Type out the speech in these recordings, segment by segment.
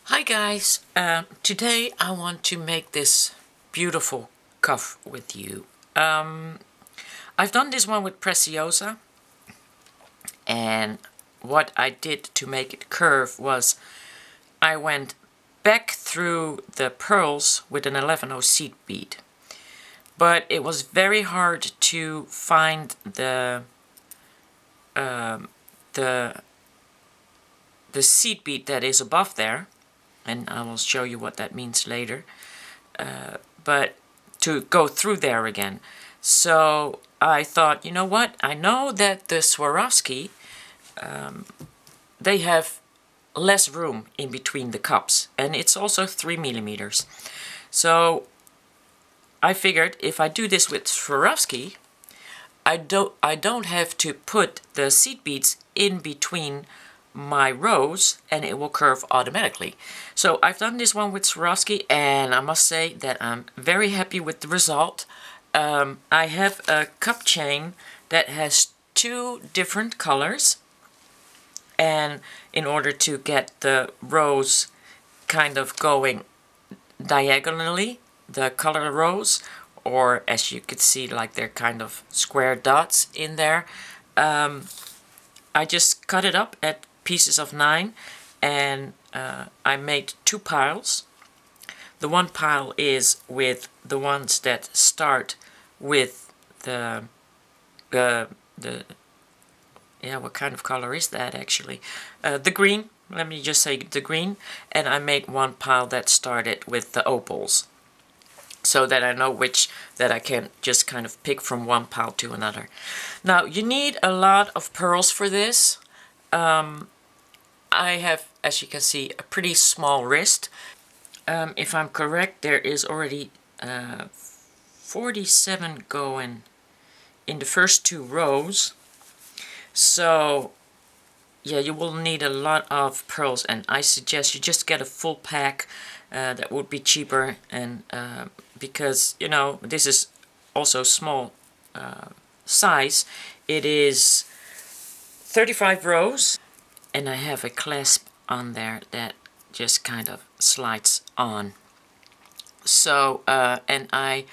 Hi guys, today I want to make this beautiful cuff with you. I've done this one with Preciosa, and what I did to make it curve was I went back through the pearls with an 11/0 seed bead. But it was very hard to find the seed bead that is above there, and I will show you what that means later. But to go through there again. So I thought, you know what? I know that the Swarovski, they have less room in between the cups, and it's also 3 millimeters. So I figured if I do this with Swarovski, I don't have to put the seed beads in between my rows, and it will curve automatically. So I've done this one with Swarovski, and I must say that I'm very happy with the result. I have a cup chain that has 2 different colors, and in order to get the rows kind of going diagonally, the color rows, or as you could see, like they're kind of square dots in there, I just cut it up at pieces of 9, and I made 2 piles. The one pile is with the ones that start with the yeah, what kind of color is that actually? The green, let me just say the green, and I made one pile that started with the opals, so that I know which that I can just kind of pick from one pile to another. Now, you need a lot of pearls for this. I have, as you can see, a pretty small wrist. If I'm correct, there is already 47 going in the first 2 rows. So, yeah, you will need a lot of pearls, and I suggest you just get a full pack. That would be cheaper, and because, you know, this is also small size. It is 35 rows, and I have a clasp on there that just kind of slides on. So, and I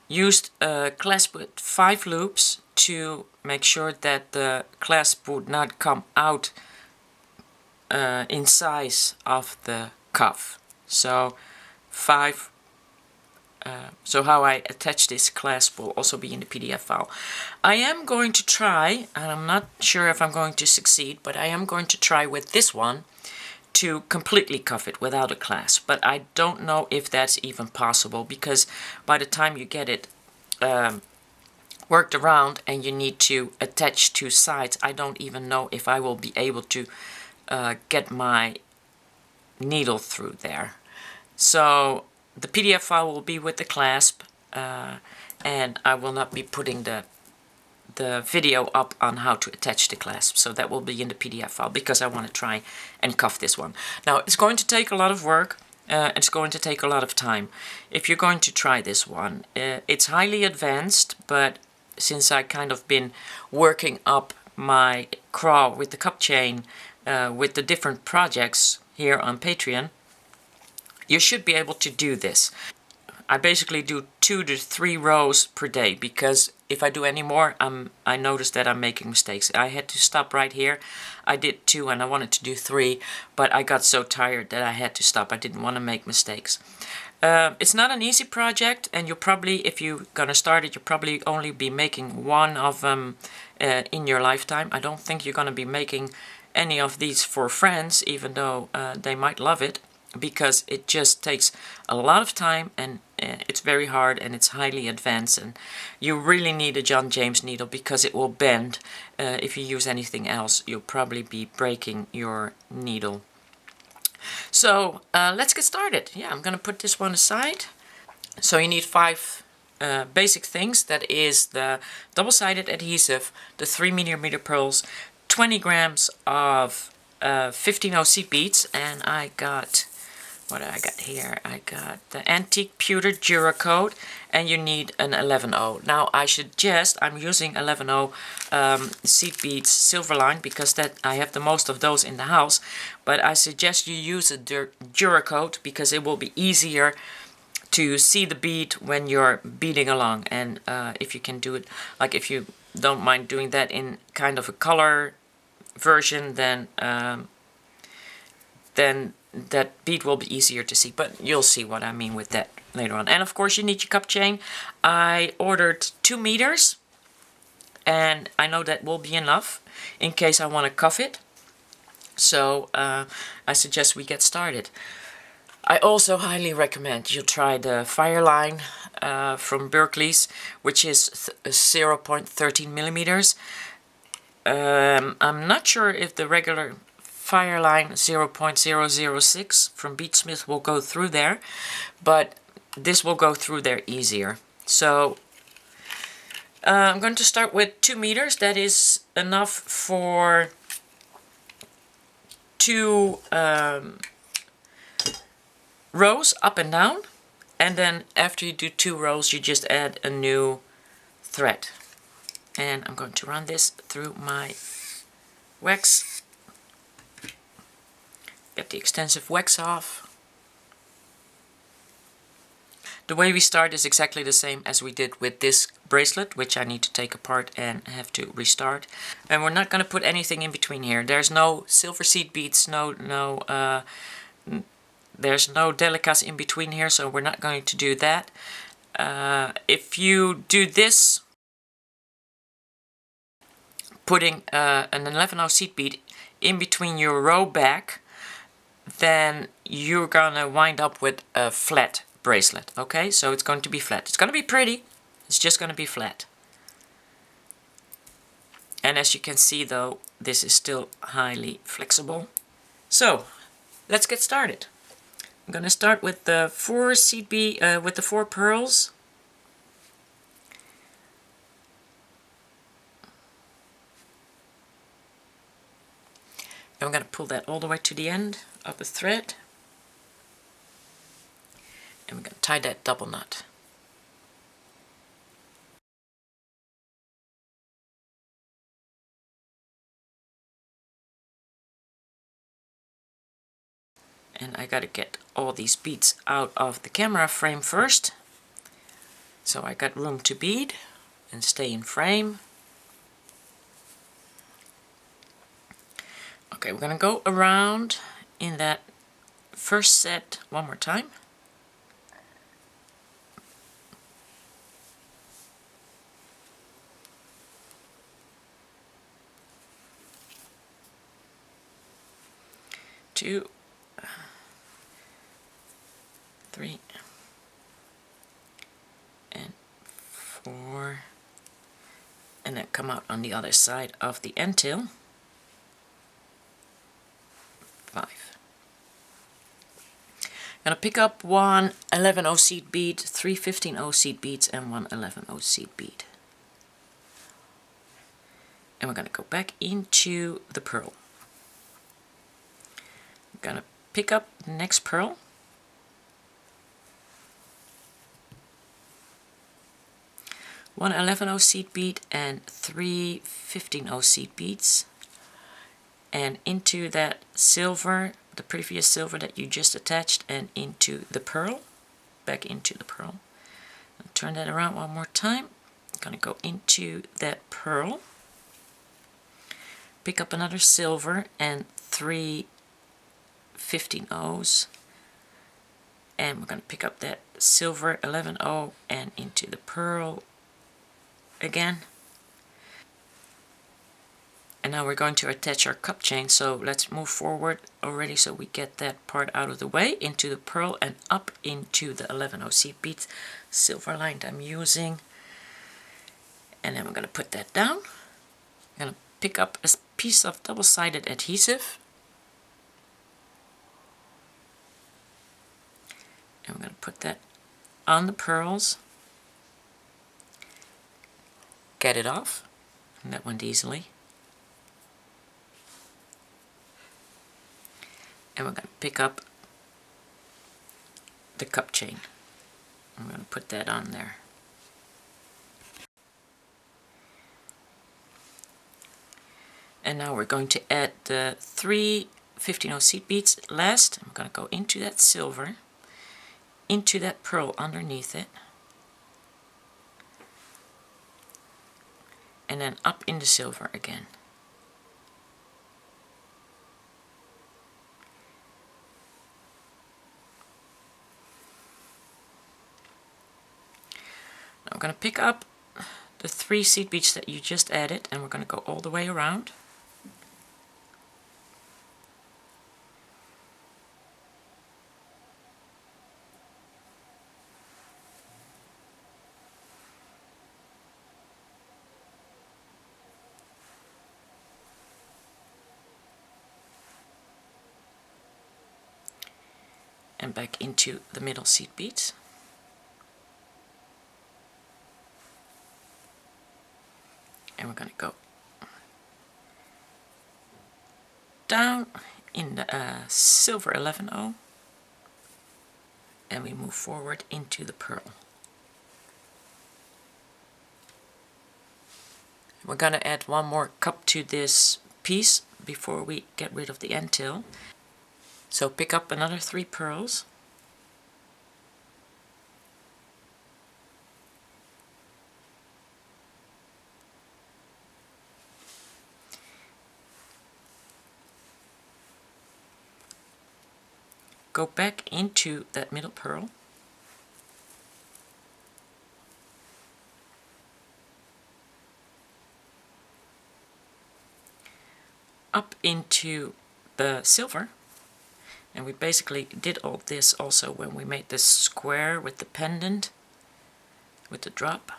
used a clasp with 5 loops to make sure that the clasp would not come out in size of the cuff. So 5. So how I attach this clasp will also be in the PDF file. I am going to try, and I'm not sure if I'm going to succeed, but I am going to try with this one to completely cuff it without a clasp. But I don't know if that's even possible, because by the time you get it worked around and you need to attach 2 sides, I don't even know if I will be able to get my needle through there. So the PDF file will be with the clasp, and I will not be putting the video up on how to attach the clasp. So that will be in the PDF file, because I want to try and cuff this one. Now, it's going to take a lot of work. It's going to take a lot of time. If you're going to try this one, it's highly advanced, but since I kind of been working up my crawl with the cup chain with the different projects here on Patreon, you should be able to do this. I basically do 2 to 3 rows per day, because if I do any more, I notice that I'm making mistakes. I had to stop right here. I did 2 and I wanted to do 3, but I got so tired that I had to stop. I didn't want to make mistakes. It's not an easy project, and you'll probably, if you're gonna start it, you'll probably only be making one of them in your lifetime. I don't think you're gonna be making any of these for friends, even though they might love it, because it just takes a lot of time, and it's very hard, and it's highly advanced, and you really need a John James needle, because it will bend. If you use anything else, you'll probably be breaking your needle. So let's get started. Yeah, I'm gonna put this one aside. So you need 5 basic things. That is the double-sided adhesive, the 3 millimeter pearls, 20 grams of 15/0 seed beads, and I got what I got here? I got the antique pewter Duracoat, and you need an 11O. Now I suggest, I'm using 11O seed beads Silverline because that I have the most of those in the house, but I suggest you use a Duracoat because it will be easier to see the bead when you're beading along. And if you can do it, like if you don't mind doing that in kind of a color version, then that bead will be easier to see, but you'll see what I mean with that later on. And of course you need your cup chain. I ordered 2 meters, and I know that will be enough in case I want to cuff it. So I suggest we get started. I also highly recommend you try the Fireline from Berkeley's, which is 0.13 millimeters. I'm not sure if the regular Fireline 0.006 from Beadsmith will go through there, but this will go through there easier. So I'm going to start with 2 meters. That is enough for 2 rows up and down, and then after you do 2 rows you just add a new thread. And I'm going to run this through my wax. Get the extensive wax off. The way we start is exactly the same as we did with this bracelet, which I need to take apart and have to restart. And we're not going to put anything in between here. There's no silver seed beads, there's no delicas in between here, so we're not going to do that. If you do this, putting an 11/0 seed bead in between your row back, then you're gonna wind up with a flat bracelet. Okay, so it's going to be flat. It's gonna be pretty, it's just gonna be flat. And as you can see though, this is still highly flexible. So let's get started. I'm gonna start with the 4 seed bead with the 4 pearls. And I'm going to pull that all the way to the end of the thread. And we're going to tie that double knot. And I got to get all these beads out of the camera frame first. So I got room to bead and stay in frame. Okay, we're going to go around in that first set one more time. Two, 3, and 4, and then come out on the other side of the end tail. 5. I'm going to pick up one 11/0 seed bead, 3 15/0 seed beads, and one 11/0 seed bead. And we're going to go back into the pearl. I'm going to pick up the next pearl. One 11/0 seed bead and 3 15/0 seed beads. And into that silver, the previous silver that you just attached, and into the pearl, back into the pearl. I'll turn that around one more time. I'm going to go into that pearl, pick up another silver and 3 15/0s, and we're going to pick up that silver 11/0 and into the pearl again. And now we're going to attach our cup chain, so let's move forward already so we get that part out of the way, into the pearl and up into the 11/0 seed beads, silver lined I'm using. And then we're going to put that down. I'm going to pick up a piece of double-sided adhesive. And we're going to put that on the pearls. Get it off, and that went easily. And we're going to pick up the cup chain. I'm going to put that on there. And now we're going to add the 3 15/0 seed beads last. I'm going to go into that silver, into that pearl underneath it, and then up in the silver again. Now I'm going to pick up the 3 seed beads that you just added, and we're going to go all the way around. And back into the middle seed beads. And we're going to go down in the silver 11/0, and we move forward into the pearl. We're going to add one more cup to this piece before we get rid of the end tail. So pick up another 3 pearls, go back into that middle pearl, up into the silver, and we basically did all this also when we made this square with the pendant, with the drop.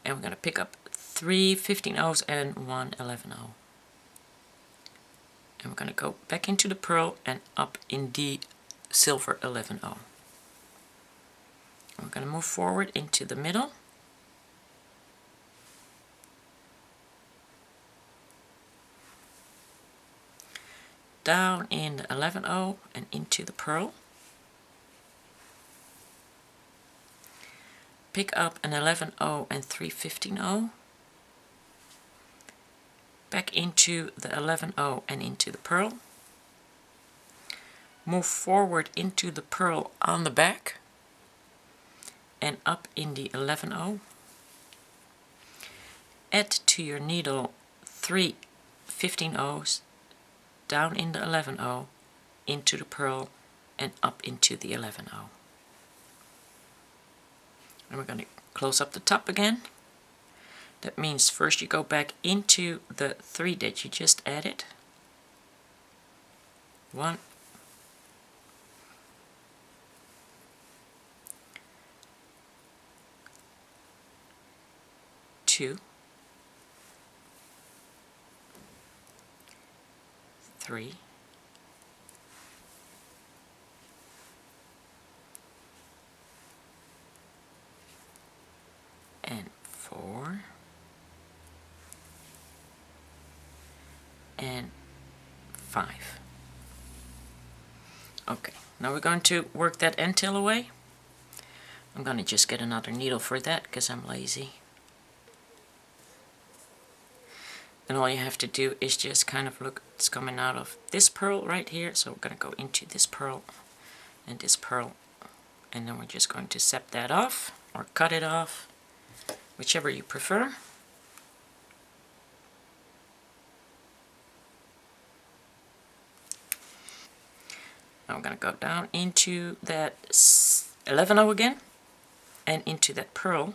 And we're going to pick up 3 15/0s and 1 11/0. And we're going to go back into the pearl and up in the silver 11/0. We're going to move forward into the middle. Down in the 11/0 and into the pearl. Pick up an 11/0 and 3 15/0. Back into the 11/0 and into the pearl. Move forward into the pearl on the back and up in the 11/0. Add to your needle 3 15/0s down in the 11/0, into the pearl and up into the 11/0. And we're going to close up the top again. That means first you go back into the 3 that you just added. 1, 2, 3, and 4, and 5. Okay, now we're going to work that end tail away. I'm going to just get another needle for that because I'm lazy. And all you have to do is just kind of look, it's coming out of this pearl right here. So we're going to go into this pearl and this pearl. And then we're just going to set that off or cut it off, whichever you prefer. Now I'm going to go down into that 11/0 again and into that pearl.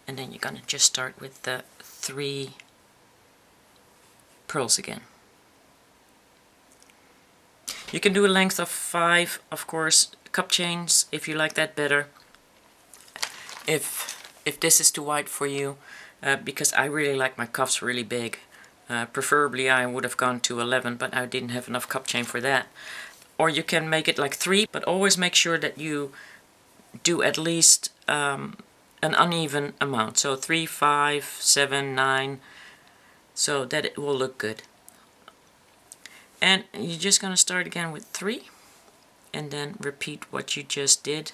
And then you're going to just start with the 3 pearls again. You can do a length of 5, of course, cup chains if you like that better. If this is too wide for you, because I really like my cuffs really big. Preferably I would have gone to 11, but I didn't have enough cup chain for that. Or you can make it like 3, but always make sure that you do at least an uneven amount. So 3, 5, 7, 9, so that it will look good. And you're just going to start again with 3 and then repeat what you just did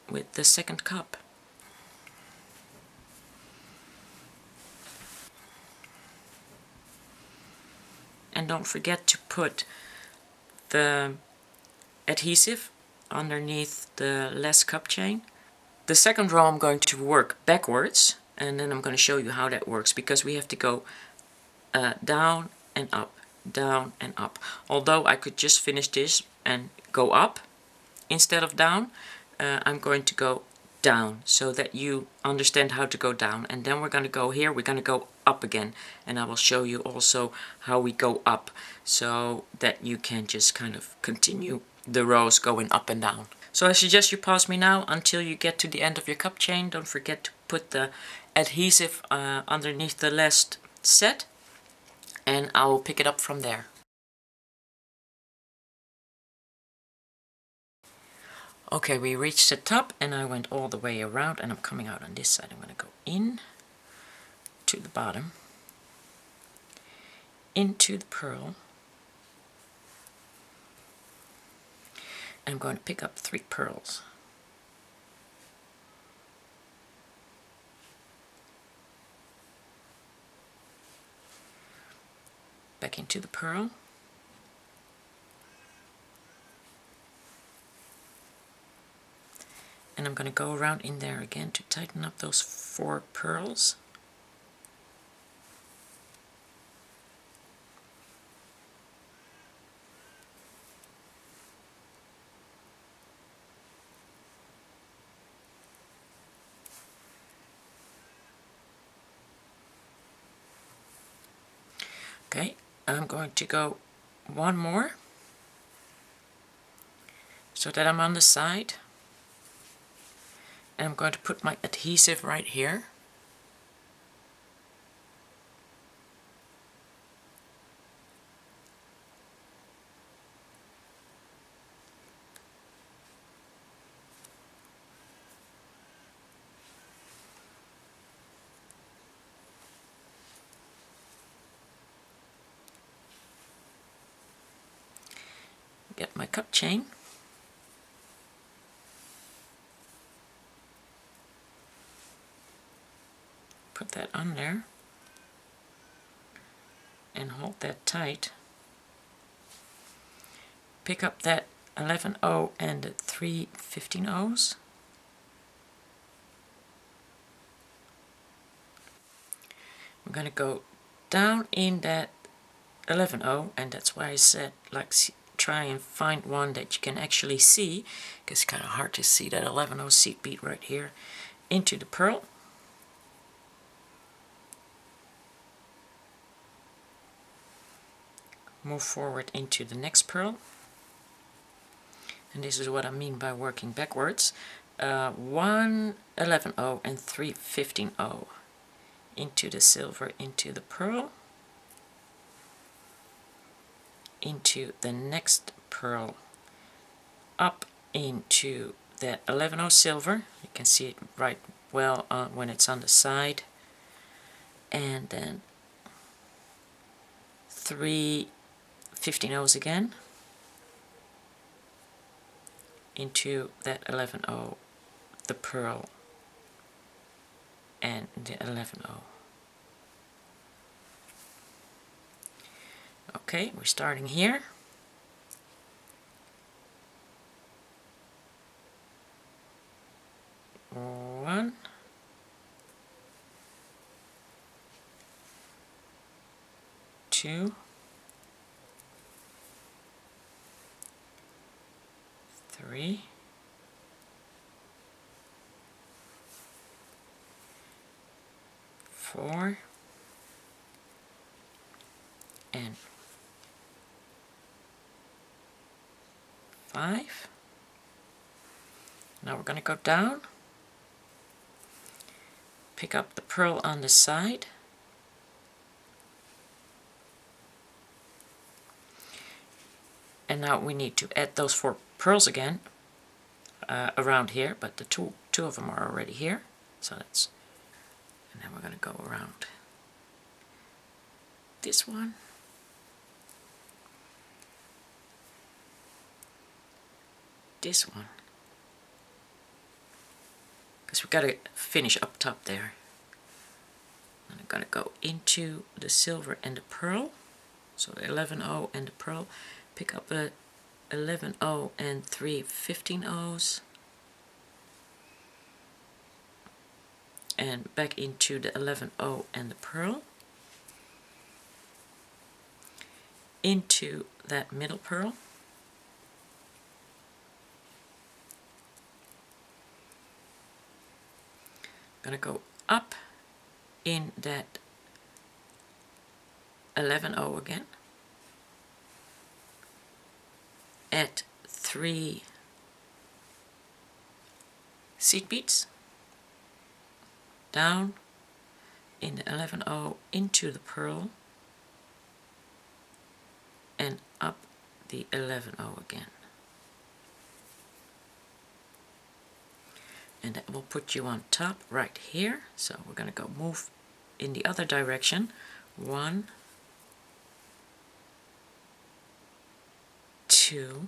with the second cup. And don't forget to put the adhesive underneath the last cup chain. The second row I'm going to work backwards, and then I'm going to show you how that works, because we have to go down and up, down and up. Although I could just finish this and go up instead of down, I'm going to go down so that you understand how to go down. And then we're going to go here, we're going to go up again, and I will show you also how we go up so that you can just kind of continue the rows going up and down. So I suggest you pause me now until you get to the end of your cup chain. Don't forget to put the adhesive underneath the last set, and I will pick it up from there. Okay, we reached the top and I went all the way around, and I'm coming out on this side. I'm going to go in to the bottom, into the pearl. I'm going to pick up 3 pearls. Back into the pearl. And I'm going to go around in there again to tighten up those 4 pearls. Okay, I'm going to go 1 more so that I'm on the side. And I'm going to put my adhesive right here. Get my cup chain. Put that on there and hold that tight. Pick up that 11/0 and the 3 15/0s. I'm going to go down in that 11/0, and that's why I said like try and find one that you can actually see, because it's kind of hard to see that 11/0 seed bead right here. Into the pearl. Move forward into the next pearl. And this is what I mean by working backwards. 1 11/0 and 3 15/0. Into the silver, into the pearl. Into the next pearl. Up into that 11/0 silver. You can see it right well when it's on the side. And then 3 15/0s again into that 11/0, the pearl, and the 11/0. Okay, we're starting here. One, two, 3, 4, and 5. Now we're going to go down, pick up the pearl on the side, and now we need to add those 4 pearls again around here, but the two of them are already here, so that's, and then we're going to go around this one, this one, because we got to finish up top there. And I'm going to go into the silver and the pearl, so 11/0 and the pearl, pick up a 11/0 and 3 15/0s, and back into the 11/0 and the pearl, into that middle pearl, I'm going to go up in that 11/0 again, add 3 seed beads, down in the 11/0 into the pearl, and up the 11/0 again. And that will put you on top right here. So we're going to go move in the other direction. 1, 2,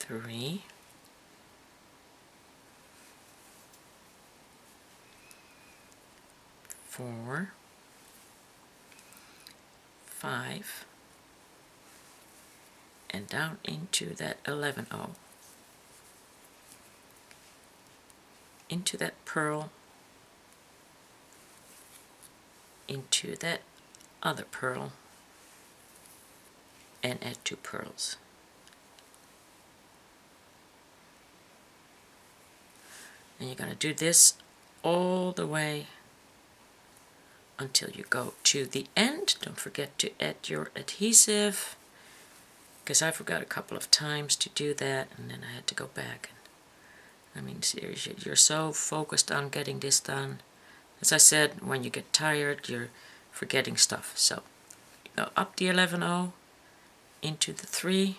3, 4, 5, and down into that 11/0, into that pearl, into that other pearl, and add 2 pearls. And you're going to do this all the way until you go to the end. Don't forget to add your adhesive, because I forgot a couple of times to do that, and then I had to go back. I mean, seriously, you're so focused on getting this done. As I said, when you get tired, you're forgetting stuff. So you go up the 11/0, into the 3,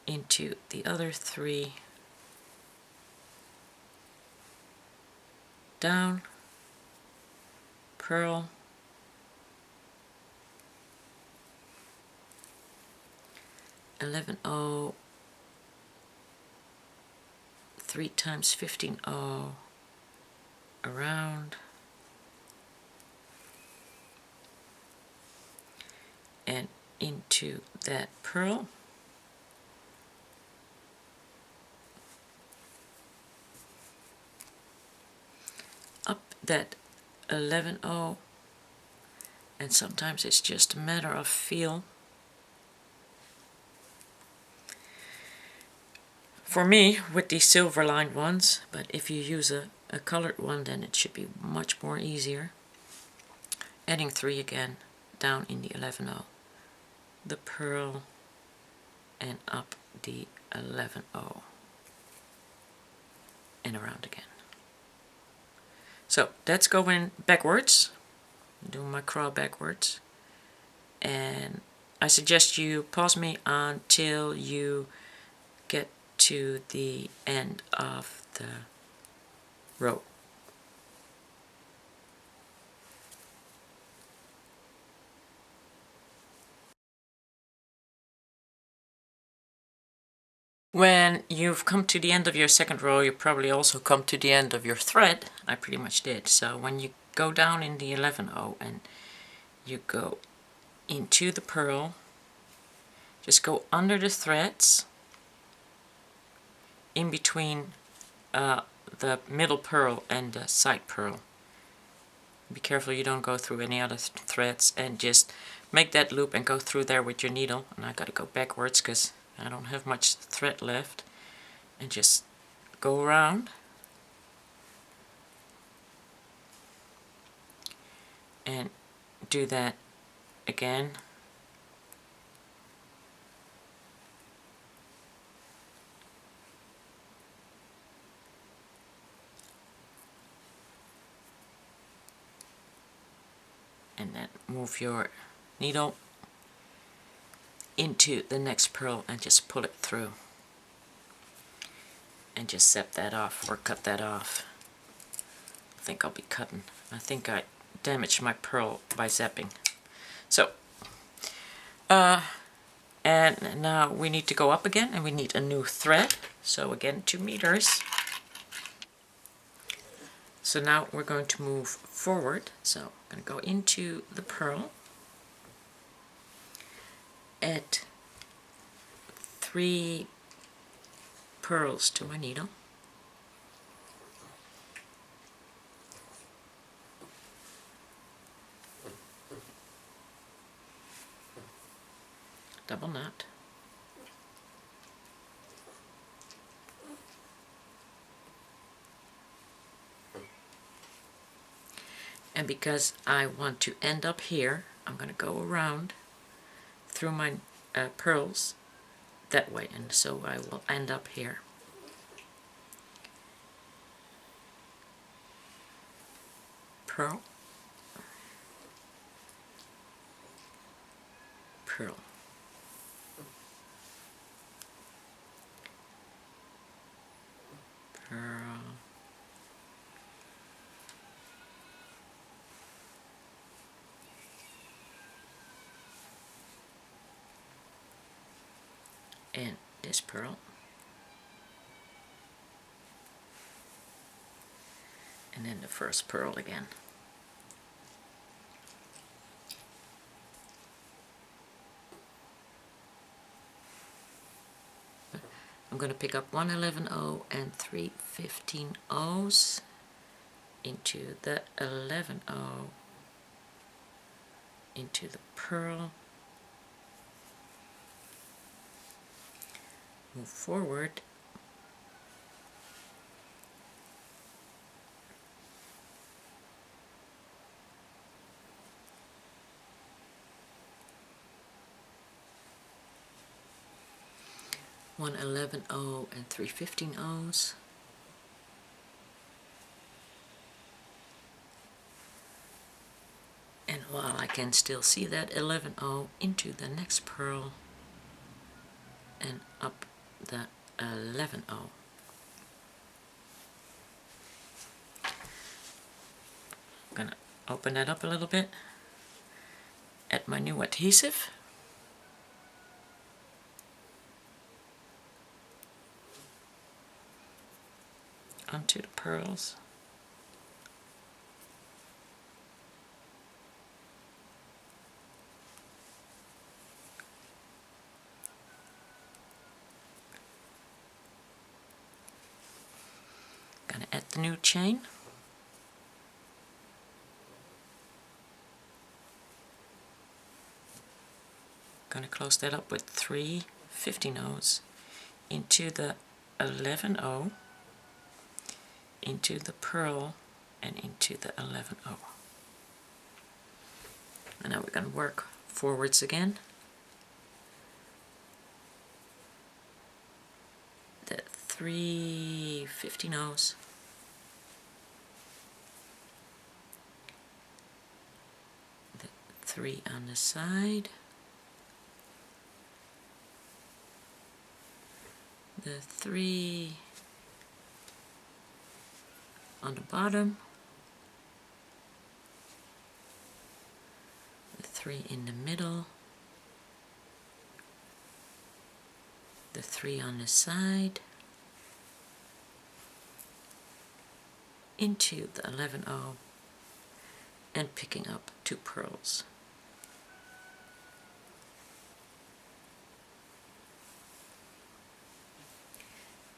into the other 3, down, pearl, (11/0), 3 times 15/0, around, and into that pearl, up that 11/0, and sometimes it's just a matter of feel. For me, with these silver lined ones, but if you use a colored one, then it should be much more easier. Adding 3 again, down in the 11/0, the pearl, and up the 11/0, and around again. So that's going backwards, do my crawl backwards, and I suggest you pause me until you get to the end of the row. When you've come to the end of your second row, you probably also come to the end of your thread. I pretty much did. So when you go down in the 11/0 and you go into the pearl, just go under the threads, in between the middle pearl and the side pearl. Be careful you don't go through any other threads, and just make that loop and go through there with your needle. And I gotta go backwards because I don't have much thread left, and just go around and do that again. And then move your needle into the next pearl and just pull it through. And just set that off or cut that off. I think I'll be cutting. I think I damage my pearl by zapping. So, and now we need to go up again, and we need a new thread. So again, 2 meters. So now we're going to move forward. So I'm going to go into the pearl, add 3 pearls to my needle, double knot, and because I want to end up here, I'm going to go around through my pearls that way, and so I will end up here. Pearl, pearl, pearl, and this pearl, and then the first pearl again. I'm going to pick up 1 11/0 and 3 15/0s into the 11/0, into the pearl, move forward, one 11/0 and 3 15/0s, and while I can still see that 11/0 into the next pearl and up the 11/0. I'm gonna open that up a little bit, add my new adhesive, onto the pearls, gonna add the new chain, gonna close that up with 3 15/0s into the 11/0, into the pearl, and into the 11/0. And now we're going to work forwards again. The 3 15/0s, the 3 on the side, the 3 on the bottom, the 3 in the middle, the 3 on the side, into the 11/0, and picking up 2 pearls.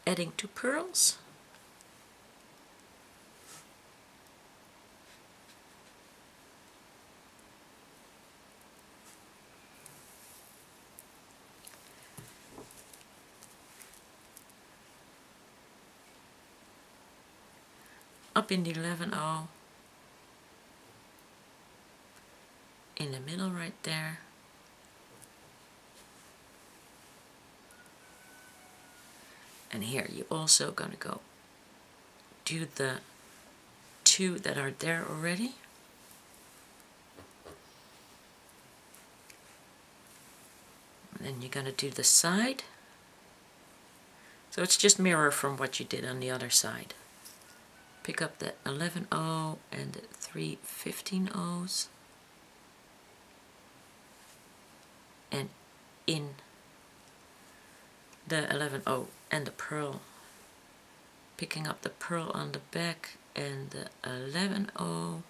Adding 2 pearls, up in the 11/0, in the middle right there, and here you're also going to go do the 2 that are there already, and then you're going to do the side, so it's just mirror from what you did on the other side. pick up the 11/0 and the 3 15/0s, and in the 11/0 and the pearl, picking up the pearl on the back and the 11/0,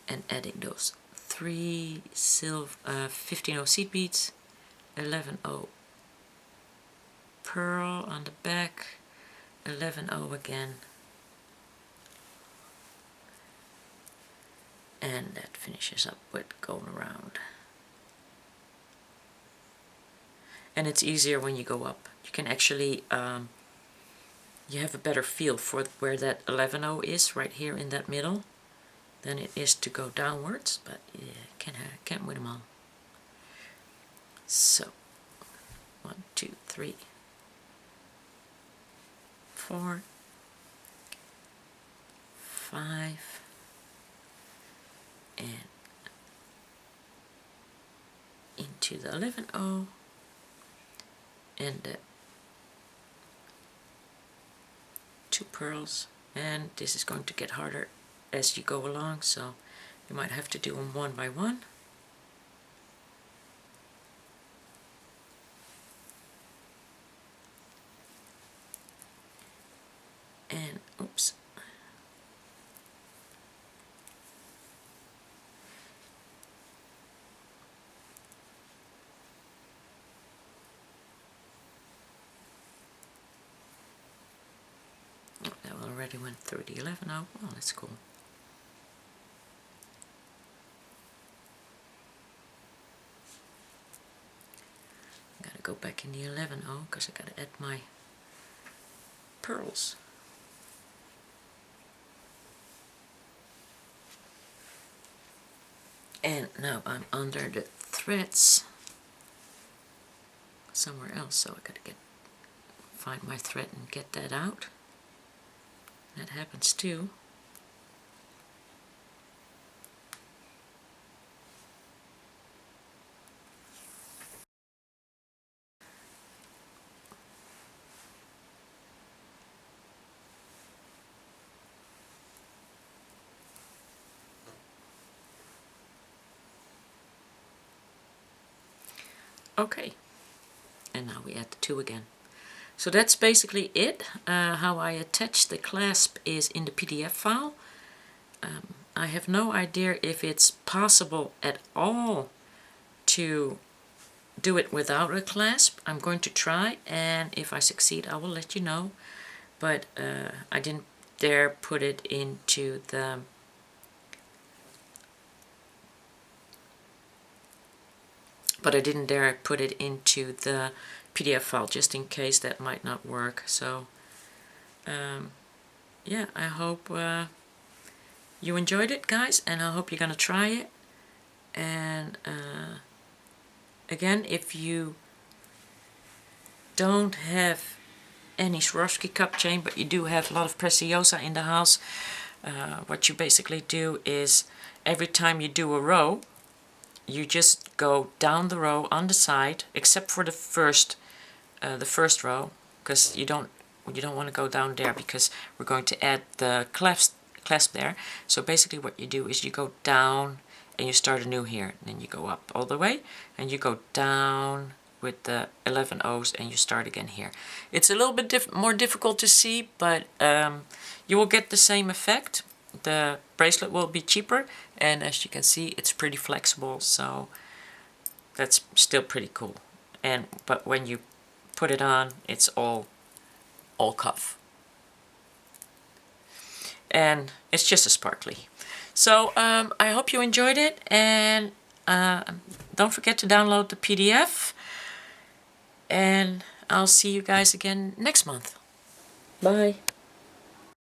and adding those 3 silver 15/0 seed beads, 11/0 pearl on the back, 11/0 again, and that finishes up with going around. And it's easier when you go up. You can actually, you have a better feel for where that 11/0 is, right here in that middle, than it is to go downwards, but yeah, can't win them all. So, 1, 2, 3, 4, 5, and into the 11/0, and the 2 pearls, and this is going to get harder as you go along, so you might have to do them one by one. And oops. Oh, that already went through the 11/0. Oh, that's cool. Gotta go back in the 11/0 because I gotta add my pearls. And now I'm under the threads somewhere else, so I gotta find my thread and get that out. That happens too. Okay, and now we add the 2 again. So that's basically it. How I attach the clasp is in the PDF file. I have no idea if it's possible at all to do it without a clasp. I'm going to try, and if I succeed I will let you know. But I didn't dare put it into the PDF file, just in case that might not work. So yeah, I hope you enjoyed it, guys, and I hope you're gonna try it. And again, if you don't have any Swarovski cup chain, but you do have a lot of Preciosa in the house, what you basically do is every time you do a row, you just go down the row on the side, except for the first row, because you don't want to go down there because we're going to add the clasp there. So basically what you do is you go down and you start anew here, and then you go up all the way and you go down with the 11/0s and you start again here. It's a little bit more difficult to see, but you will get the same effect. The bracelet will be cheaper, and as you can see, it's pretty flexible, so that's still pretty cool. But when you put it on, it's all cuff, and it's just as sparkly. So I hope you enjoyed it, and don't forget to download the PDF, and I'll see you guys again next month. Bye.